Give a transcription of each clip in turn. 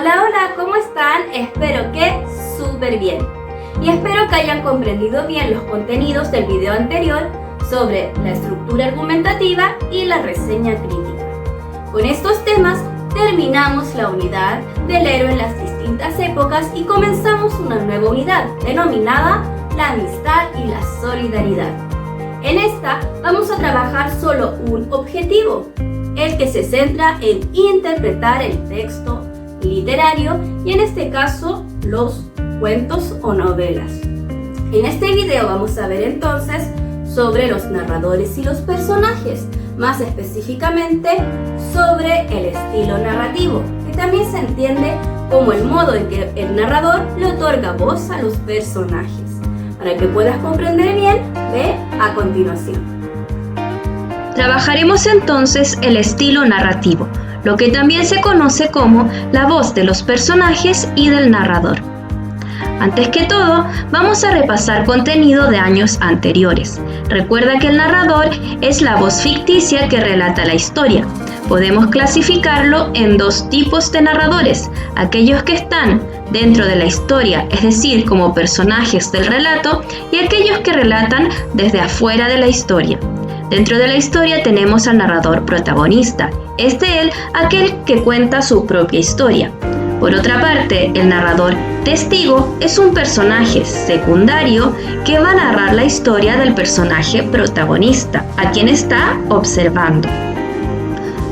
Hola, hola, ¿cómo están? Espero que súper bien. Y espero que hayan comprendido bien los contenidos del video anterior sobre la estructura argumentativa y la reseña crítica. Con estos temas terminamos la unidad del héroe en las distintas épocas y comenzamos una nueva unidad denominada la amistad y la solidaridad. En esta vamos a trabajar solo un objetivo, el que se centra en interpretar el texto literario y en este caso los cuentos o novelas. En este video vamos a ver entonces sobre los narradores y los personajes, más específicamente sobre el estilo narrativo, que también se entiende como el modo en que el narrador le otorga voz a los personajes. Para que puedas comprender bien, ve a continuación. Trabajaremos entonces el estilo narrativo, lo que también se conoce como la voz de los personajes y del narrador. Antes que todo, vamos a repasar contenido de años anteriores. Recuerda que el narrador es la voz ficticia que relata la historia. Podemos clasificarlo en dos tipos de narradores, aquellos que están dentro de la historia, es decir, como personajes del relato, y aquellos que relatan desde afuera de la historia. Dentro de la historia tenemos al narrador protagonista, es de él aquel que cuenta su propia historia. Por otra parte, el narrador testigo es un personaje secundario que va a narrar la historia del personaje protagonista, a quien está observando.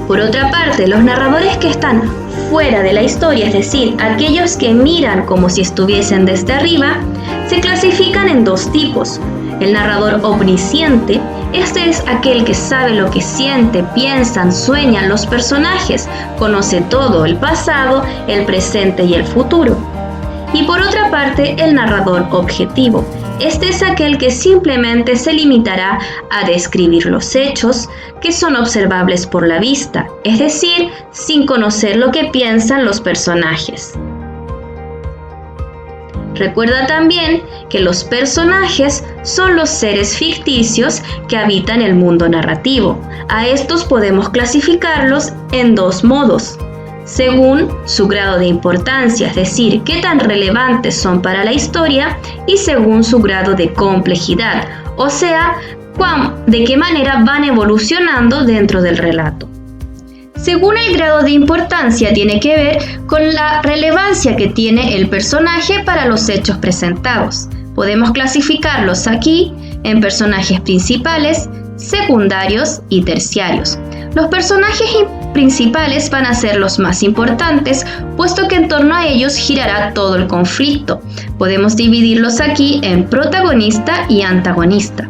Por otra parte, los narradores que están fuera de la historia, es decir, aquellos que miran como si estuviesen desde arriba, se clasifican en dos tipos. El narrador omnisciente, este es aquel que sabe lo que siente, piensan, sueñan los personajes, conoce todo el pasado, el presente y el futuro. Y por otra parte, el narrador objetivo. Este es aquel que simplemente se limitará a describir los hechos que son observables por la vista, es decir, sin conocer lo que piensan los personajes. Recuerda también que los personajes son los seres ficticios que habitan el mundo narrativo. A estos podemos clasificarlos en dos modos, según su grado de importancia, es decir, qué tan relevantes son para la historia, y según su grado de complejidad, o sea, de qué manera van evolucionando dentro del relato. Según el grado de importancia tiene que ver con la relevancia que tiene el personaje para los hechos presentados. Podemos clasificarlos aquí en personajes principales, secundarios y terciarios. Los personajes principales van a ser los más importantes, puesto que en torno a ellos girará todo el conflicto. Podemos dividirlos aquí en protagonista y antagonista.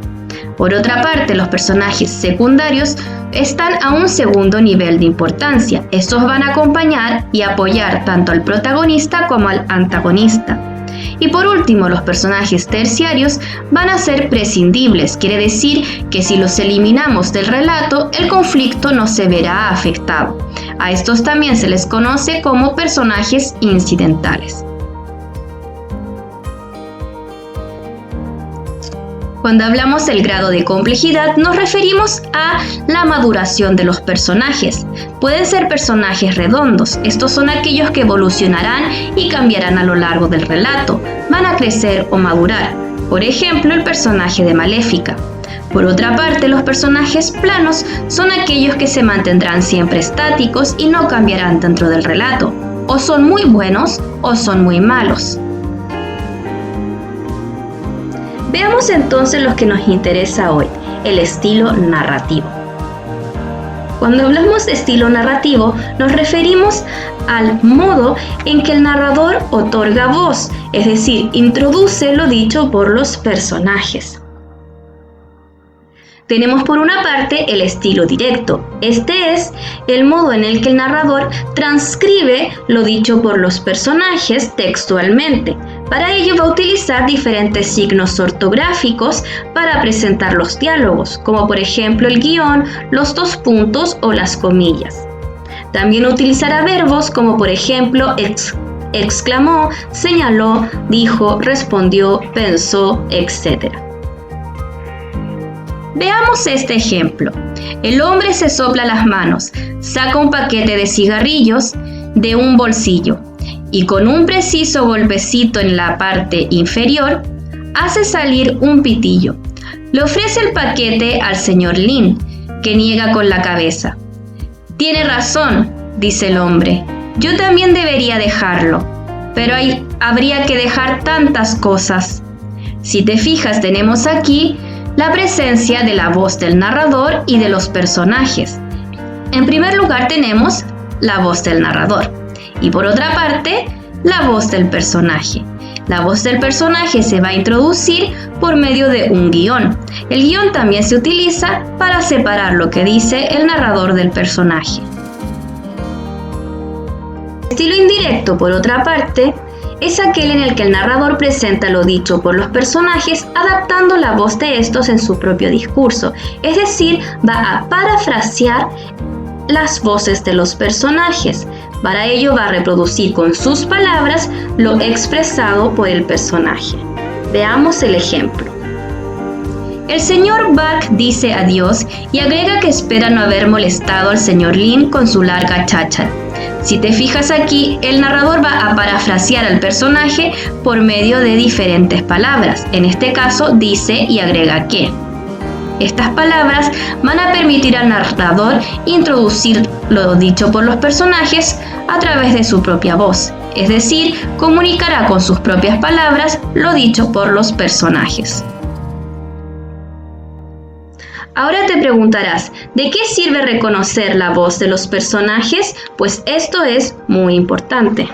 Por otra parte, los personajes secundarios están a un segundo nivel de importancia. Estos van a acompañar y apoyar tanto al protagonista como al antagonista. Y por último, los personajes terciarios van a ser prescindibles, quiere decir que si los eliminamos del relato, el conflicto no se verá afectado. A estos también se les conoce como personajes incidentales. Cuando hablamos del grado de complejidad, nos referimos a la maduración de los personajes. Pueden ser personajes redondos, estos son aquellos que evolucionarán y cambiarán a lo largo del relato, van a crecer o madurar. Por ejemplo, el personaje de Maléfica. Por otra parte, los personajes planos son aquellos que se mantendrán siempre estáticos y no cambiarán dentro del relato. O son muy buenos o son muy malos. Veamos entonces lo que nos interesa hoy, el estilo narrativo. Cuando hablamos de estilo narrativo, nos referimos al modo en que el narrador otorga voz, es decir, introduce lo dicho por los personajes. Tenemos por una parte el estilo directo. Este es el modo en el que el narrador transcribe lo dicho por los personajes textualmente. Para ello va a utilizar diferentes signos ortográficos para presentar los diálogos, como por ejemplo el guión, los dos puntos o las comillas. También utilizará verbos como por ejemplo exclamó, señaló, dijo, respondió, pensó, etc. Veamos este ejemplo. El hombre se sopla las manos, saca un paquete de cigarrillos de un bolsillo y con un preciso golpecito en la parte inferior, hace salir un pitillo. Le ofrece el paquete al señor Lin, que niega con la cabeza. «Tiene razón», dice el hombre, «yo también debería dejarlo, pero habría que dejar tantas cosas». Si te fijas, tenemos aquí la presencia de la voz del narrador y de los personajes. En primer lugar tenemos la voz del narrador y por otra parte la voz del personaje. La voz del personaje se va a introducir por medio de un guión. El guión también se utiliza para separar lo que dice el narrador del personaje. El estilo indirecto, por otra parte, es aquel en el que el narrador presenta lo dicho por los personajes adaptando la voz de estos en su propio discurso, es decir, va a parafrasear las voces de los personajes. Para ello va a reproducir con sus palabras lo expresado por el personaje. Veamos el ejemplo. El señor Bak dice adiós y agrega que espera no haber molestado al señor Lin con su larga cháchara. Si te fijas aquí, el narrador va a parafrasear al personaje por medio de diferentes palabras. En este caso, dice y agrega que. Estas palabras van a permitir al narrador introducir lo dicho por los personajes a través de su propia voz, es decir, comunicará con sus propias palabras lo dicho por los personajes. Ahora te preguntarás, ¿de qué sirve reconocer la voz de los personajes? Pues esto es muy importante.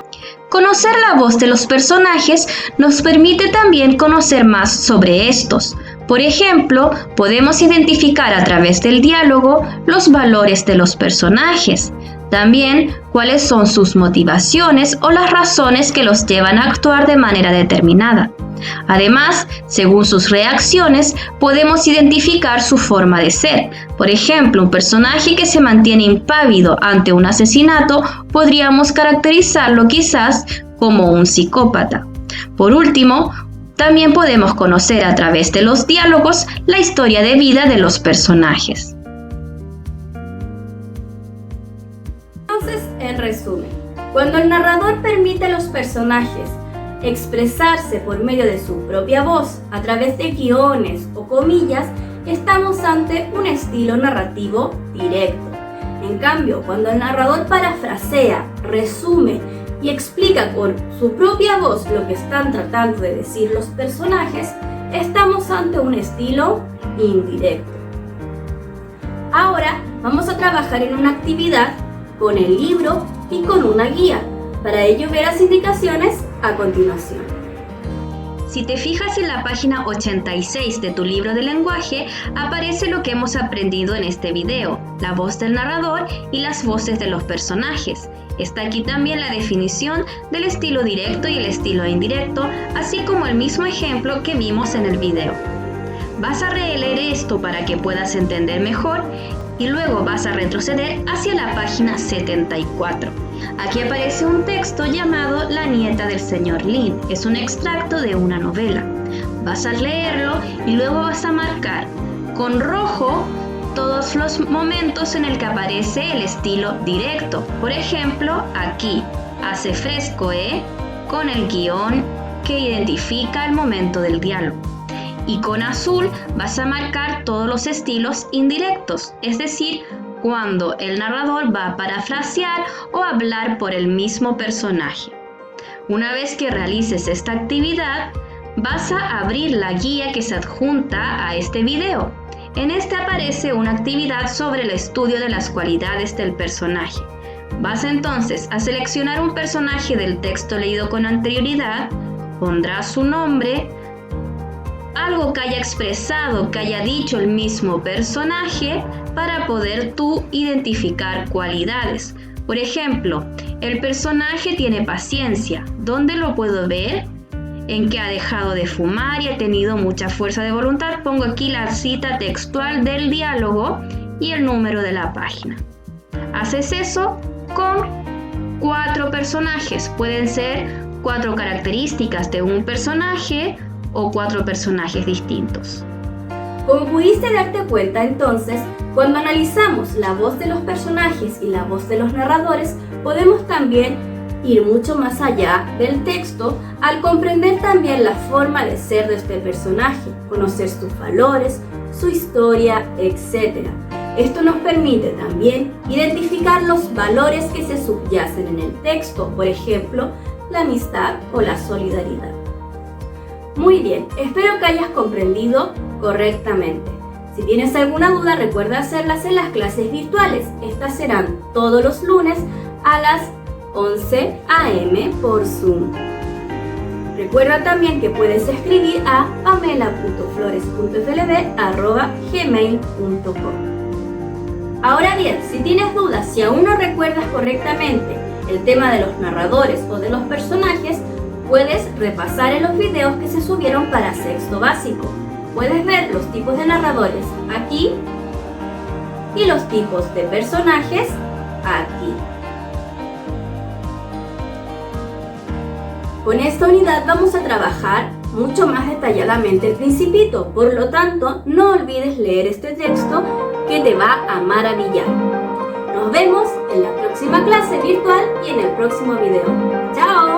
Conocer la voz de los personajes nos permite también conocer más sobre estos. Por ejemplo, podemos identificar a través del diálogo los valores de los personajes. También cuáles son sus motivaciones o las razones que los llevan a actuar de manera determinada. Además, según sus reacciones, podemos identificar su forma de ser. Por ejemplo, un personaje que se mantiene impávido ante un asesinato, podríamos caracterizarlo quizás como un psicópata. Por último, también podemos conocer a través de los diálogos la historia de vida de los personajes. Entonces, en resumen, cuando el narrador permite a los personajes expresarse por medio de su propia voz a través de guiones o comillas, estamos ante un estilo narrativo directo. En cambio, cuando el narrador parafrasea, resume y explica con su propia voz lo que están tratando de decir los personajes, estamos ante un estilo indirecto. Ahora vamos a trabajar en una actividad con el libro y con una guía. Para ello, ve las indicaciones a continuación. Si te fijas en la página 86 de tu libro de lenguaje, aparece lo que hemos aprendido en este video, la voz del narrador y las voces de los personajes. Está aquí también la definición del estilo directo y el estilo indirecto, así como el mismo ejemplo que vimos en el video. Vas a releer esto para que puedas entender mejor y luego vas a retroceder hacia la página 74. Aquí aparece un texto llamado La nieta del señor Lin. Es un extracto de una novela. Vas a leerlo y luego vas a marcar con rojo todos los momentos en el que aparece el estilo directo. Por ejemplo, aquí, hace fresco, con el guión que identifica el momento del diálogo. Y con azul vas a marcar todos los estilos indirectos, es decir, cuando el narrador va a parafrasear o hablar por el mismo personaje. Una vez que realices esta actividad, vas a abrir la guía que se adjunta a este video. En este aparece una actividad sobre el estudio de las cualidades del personaje. Vas entonces a seleccionar un personaje del texto leído con anterioridad, pondrás su nombre, algo que haya expresado, que haya dicho el mismo personaje, para poder tú identificar cualidades. Por ejemplo, el personaje tiene paciencia. ¿Dónde lo puedo ver? En que ha dejado de fumar y ha tenido mucha fuerza de voluntad. Pongo aquí la cita textual del diálogo y el número de la página. Haces eso con 4 personajes. Pueden ser 4 características de un personaje o 4 personajes distintos. Como pudiste darte cuenta entonces, cuando analizamos la voz de los personajes y la voz de los narradores, podemos también ir mucho más allá del texto al comprender también la forma de ser de este personaje, conocer sus valores, su historia, etc. Esto nos permite también identificar los valores que se subyacen en el texto, por ejemplo, la amistad o la solidaridad. Muy bien, espero que hayas comprendido correctamente. Si tienes alguna duda, recuerda hacerlas en las clases virtuales. Estas serán todos los lunes a las 11 a.m. por Zoom. Recuerda también que puedes escribir a pamela.flores.flb@gmail.com. Ahora bien, si tienes dudas, si aún no recuerdas correctamente el tema de los narradores o de los personajes, puedes repasar en los videos que se subieron para sexto básico. Puedes ver los tipos de narradores aquí y los tipos de personajes aquí. Con esta unidad vamos a trabajar mucho más detalladamente el Principito, por lo tanto, no olvides leer este texto que te va a maravillar. Nos vemos en la próxima clase virtual y en el próximo video. ¡Chao!